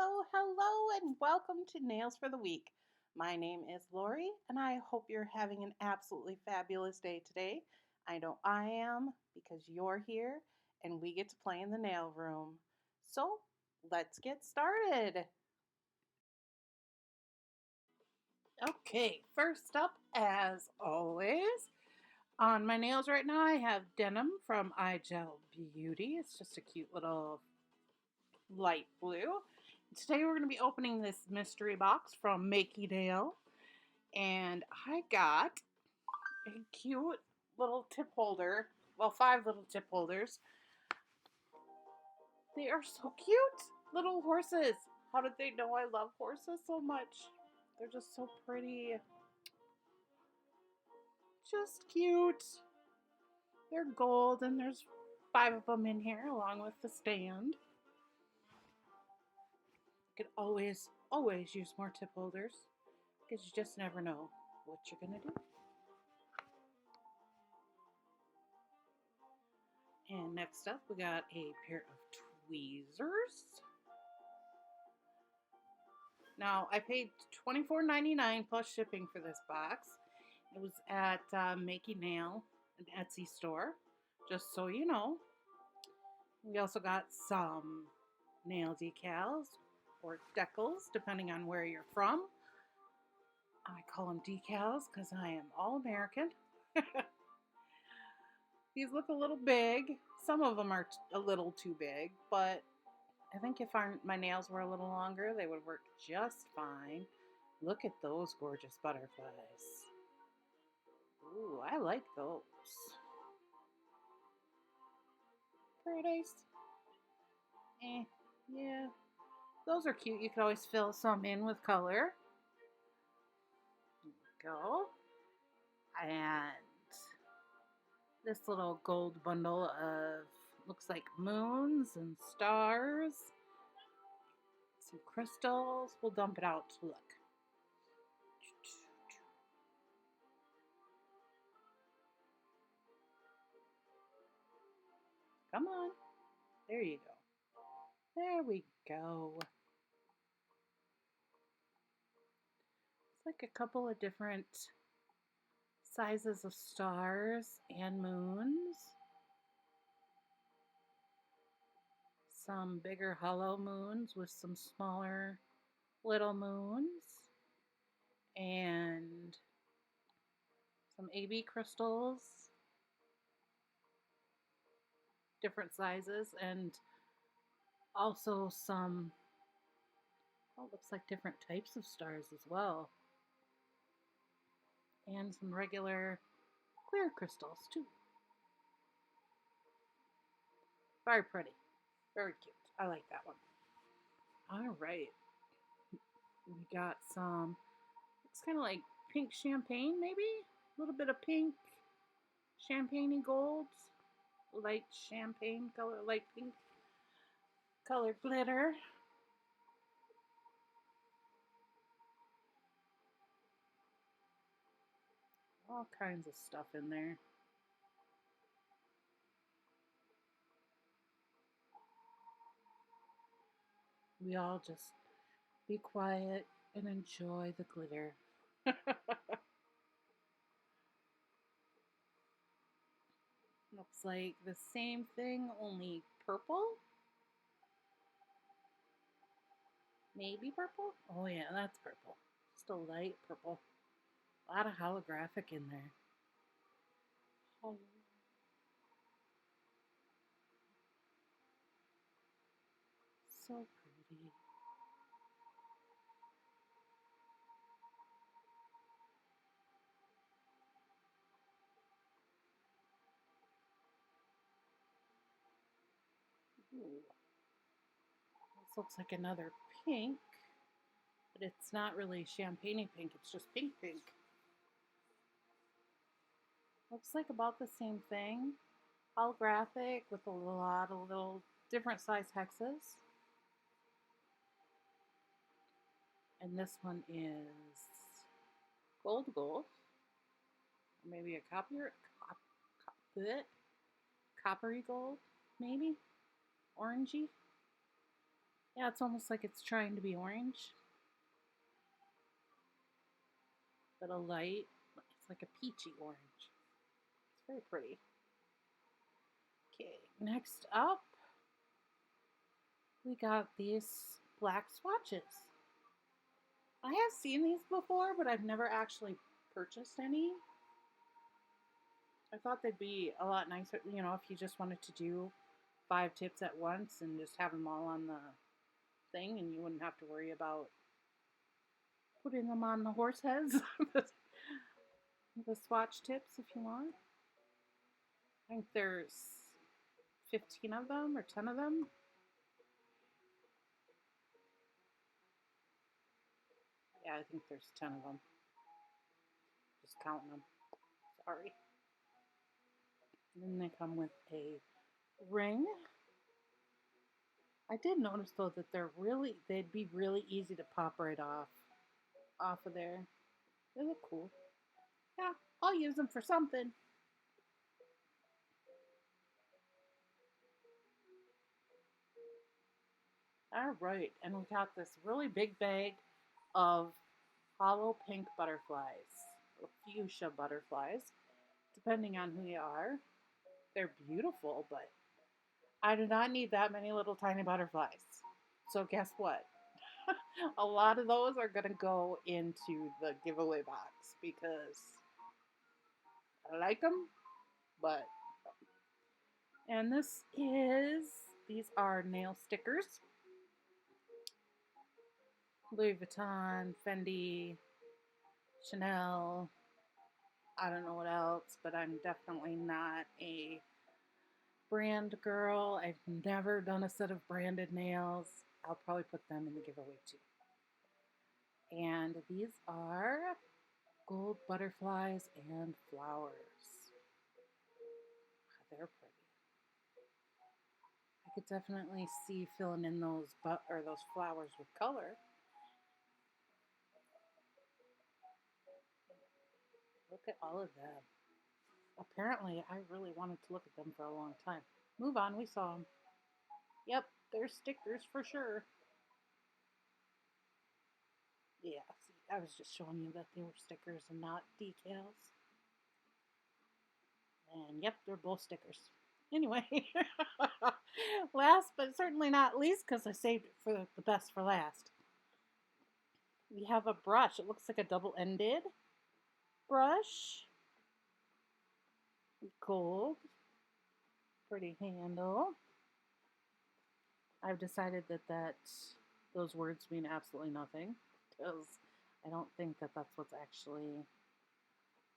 hello, and welcome to Nails for the Week. My name is Lori, and I hope you're having an absolutely fabulous day today. I know I am because you're here and we get to play in the nail room. So let's get started. Okay, first up, as always, on my nails right now, I have denim from iGel Beauty. It's just a cute little light blue. Today we're going to be opening this mystery box from Makynail, and I got a cute little tip holder. Well, 5 little tip holders. They are so cute. Little horses. How did they know I love horses so much? They're just so pretty. Just cute. They're gold, and there's 5 of them in here along with the stand. You could always use more tip holders because you just never know what you're going to do. And next up, we got a pair of tweezers. Now, I paid $24.99 plus shipping for this box. It was at Makynail, an Etsy store, just so you know. We also got some nail decals or decals, depending on where you're from. I call them decals because I am all American. These look a little big. Some of them are a little too big, but I think if my nails were a little longer, they would work just fine. Look at those gorgeous butterflies. Ooh, I like those. Paradise. Yeah. Those are cute. You could always fill some in with color. There we go. And this little gold bundle of, looks like moons and stars. Some crystals. We'll dump it out to look. Come on. There you go. There we go. It's like a couple of different sizes of stars and moons. Some bigger hollow moons with some smaller little moons. And some AB crystals. Different sizes, and also some, looks like different types of stars as well. And some regular clear crystals too. Very pretty. Very cute. I like that one. Alright. We got some, looks kind of like pink champagne maybe? A little bit of pink, champagne-y golds. Light champagne color, light pink color glitter. All kinds of stuff in there. We all just be quiet and enjoy the glitter. Looks like the same thing, only purple. Maybe purple? Oh yeah, that's purple. Just a light purple. A lot of holographic in there. So pretty. Ooh. This looks like another pink, but it's not really champagne pink, it's just pink pink. Looks like about the same thing. Holographic with a lot of little different size hexes. And this one is gold, or maybe a coppery gold, maybe orangey. Yeah, it's almost like it's trying to be orange, but a light. It's like a peachy orange. It's very pretty. Okay, next up, we got these black swatches. I have seen these before, but I've never actually purchased any. I thought they'd be a lot nicer, if you just wanted to do 5 tips at once and just have them all on the thing and you wouldn't have to worry about putting them on the horse heads. The swatch tips if you want. I think there's 15 of them or 10 of them. Yeah, I think there's 10 of them. Just counting them. Sorry. And then they come with a ring. I did notice though that they'd be really easy to pop right off of there. They look cool. Yeah, I'll use them for something. All right, and we got this really big bag of hollow pink butterflies, or fuchsia butterflies, depending on who you are. They're beautiful, but I do not need that many little tiny butterflies. So guess what? A lot of those are going to go into the giveaway box because I like them, but. And these are nail stickers. Louis Vuitton, Fendi, Chanel, I don't know what else, but I'm definitely not a brand girl. I've never done a set of branded nails. I'll probably put them in the giveaway too. And these are gold butterflies and flowers. They're pretty. I could definitely see filling in those flowers with color. Look at all of them. Apparently, I really wanted to look at them for a long time. Move on, we saw them. Yep, they're stickers for sure. Yeah, see, I was just showing you that they were stickers and not decals. And yep, they're both stickers. Anyway, last but certainly not least, because I saved it for the best for last, we have a brush. It looks like a double-ended brush. Gold. Pretty handle. I've decided that those words mean absolutely nothing because I don't think that that's what's actually.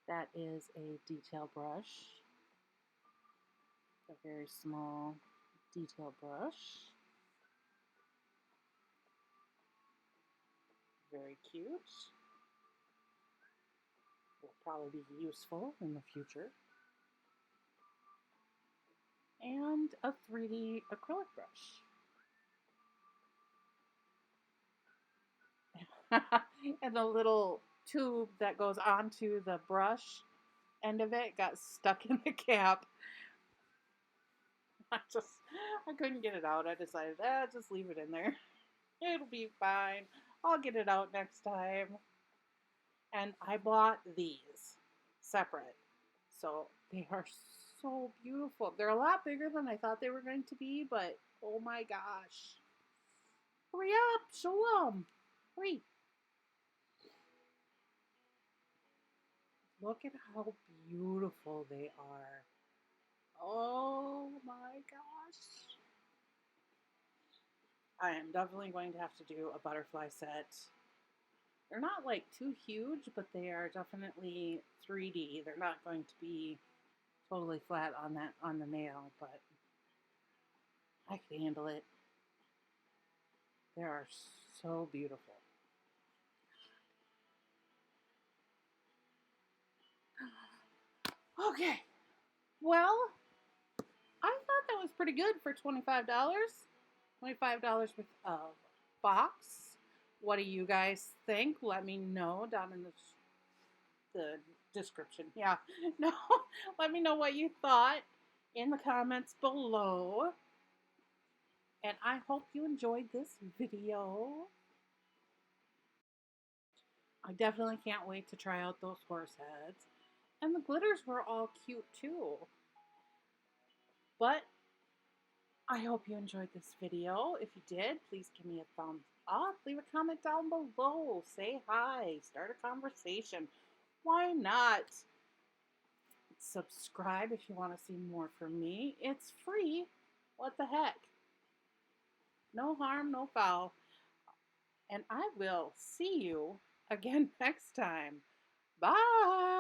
That is a detail brush. A very small detail brush. Very cute. Will probably be useful in the future. And a 3D acrylic brush. And the little tube that goes onto the brush end of it got stuck in the cap. I couldn't get it out. I decided, just leave it in there. It'll be fine. I'll get it out next time. And I bought these separate. So they are so beautiful. They're a lot bigger than I thought they were going to be, but oh my gosh. Hurry up, show them. Hurry. Look at how beautiful they are. Oh my gosh. I am definitely going to have to do a butterfly set. They're not like too huge, but they are definitely 3D. They're not going to be totally flat on the nail, but I can handle it. They are so beautiful. Okay. Well, I thought that was pretty good for $25. $25 worth of box. What do you guys think? Let me know down in the description. Yeah. No. Let me know what you thought in the comments below. And I hope you enjoyed this video. I definitely can't wait to try out those horse heads. And the glitters were all cute too. But I hope you enjoyed this video. If you did, please give me a thumbs up. Leave a comment down below. Say hi. Start a conversation. Why not? Subscribe if you want to see more from me. It's free. What the heck? No harm, no foul. And I will see you again next time. Bye.